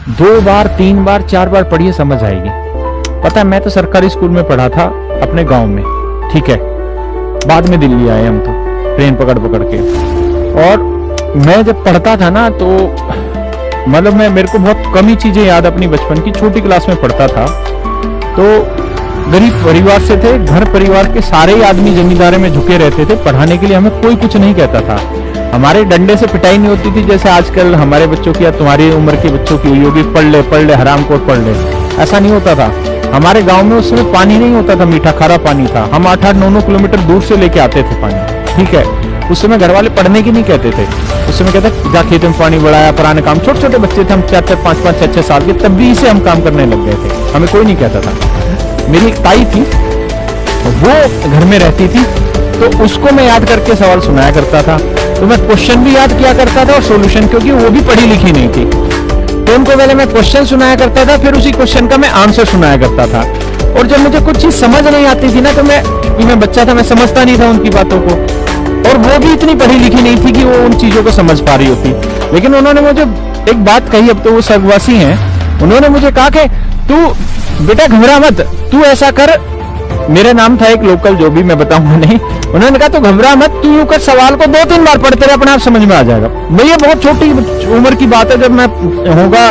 2 बार 3 बार 4 बार पढ़िए समझ आएगी। पता है मैं तो सरकारी स्कूल में पढ़ा था अपने गांव में, ठीक है, बाद में दिल्ली आए हम तो ट्रेन पकड़ पकड़ के। और मैं जब पढ़ता था ना तो मतलब मेरे को बहुत कम ही चीजें याद अपनी बचपन की। छोटी क्लास में पढ़ता था तो गरीब परिवार से थे, घर परिवार के सारे ही आदमी जमींदारी में झुके रहते थे, पढ़ाने के लिए हमें कोई कुछ नहीं कहता था। हमारे डंडे से पिटाई नहीं होती थी जैसे आजकल हमारे बच्चों की या तुम्हारी उम्र के बच्चों की हुई होगी, पढ़ ले हरामखोर पढ़ ले, ऐसा नहीं होता था। हमारे गांव में उस समय पानी नहीं होता था, मीठा खारा पानी था। हम 8-8 9-9 किलोमीटर दूर से लेके आते थे पानी, ठीक है। उस समय घर वाले पढ़ने की नहीं कहते थे, उस समय कहते जा खेत में पानी बढ़ाया, पुराने काम। छोटे छोटे बच्चे थे हम, 4-4 5-5 6-6 साल के, तब भी इसे हम काम करने लग गए थे, हमें कोई नहीं कहता था। मेरी एक ताई थी, वो घर में रहती थी, तो उसको मैं याद करके सवाल सुनाया करता था। तो मैं क्वेश्चन भी याद किया करता था और सॉल्यूशन, क्योंकि वो भी पढ़ी लिखी नहीं थी। तो उनको पहले मैं क्वेश्चन सुनाया करता था, फिर उसी क्वेश्चन का मैं आंसर सुनाया करता था। और जब मुझे कुछ चीज समझ नहीं आती थी ना, तो मैं बच्चा था, मैं समझता नहीं था उनकी बातों को, और वो भी इतनी पढ़ी लिखी नहीं थी कि वो उन चीजों को समझ पा रही होती। लेकिन उन्होंने मुझे एक बात कही, अब तो वो स्वर्गवासी हैं, उन्होंने मुझे कहा कि तू बेटा घबरा मत, तू ऐसा कर। मेरा नाम था एक लोकल, जो भी मैं बताऊंगा नहीं। उन्होंने कहा तू घबरा मत, तू यूं कर, सवाल को 2-3 बार पढ़ते रहे, अपने आप समझ में आ जाएगा। भाई ये बहुत छोटी उम्र की बात है, जब मैं होगा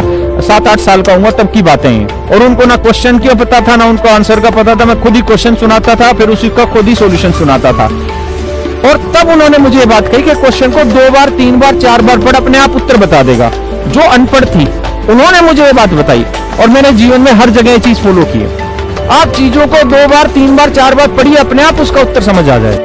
7-8 साल का हूँ तब की बातें हैं। और उनको ना क्वेश्चन की पता था ना उनको आंसर का पता था, मैं खुद ही क्वेश्चन सुनाता था, फिर उसी का खुद ही सॉल्यूशन सुनाता था। और तब उन्होंने मुझे ये बात कही कि क्वेश्चन को 2 बार 3 बार 4 बार पढ़, अपने आप उत्तर बता देगा। जो अनपढ़ थी उन्होंने मुझे ये बात बताई, और मैंने जीवन में हर जगह ये चीज फॉलो की है। आप चीजों को 2 बार 3 बार 4 बार पढ़िए, अपने आप उसका उत्तर समझ आ जाए।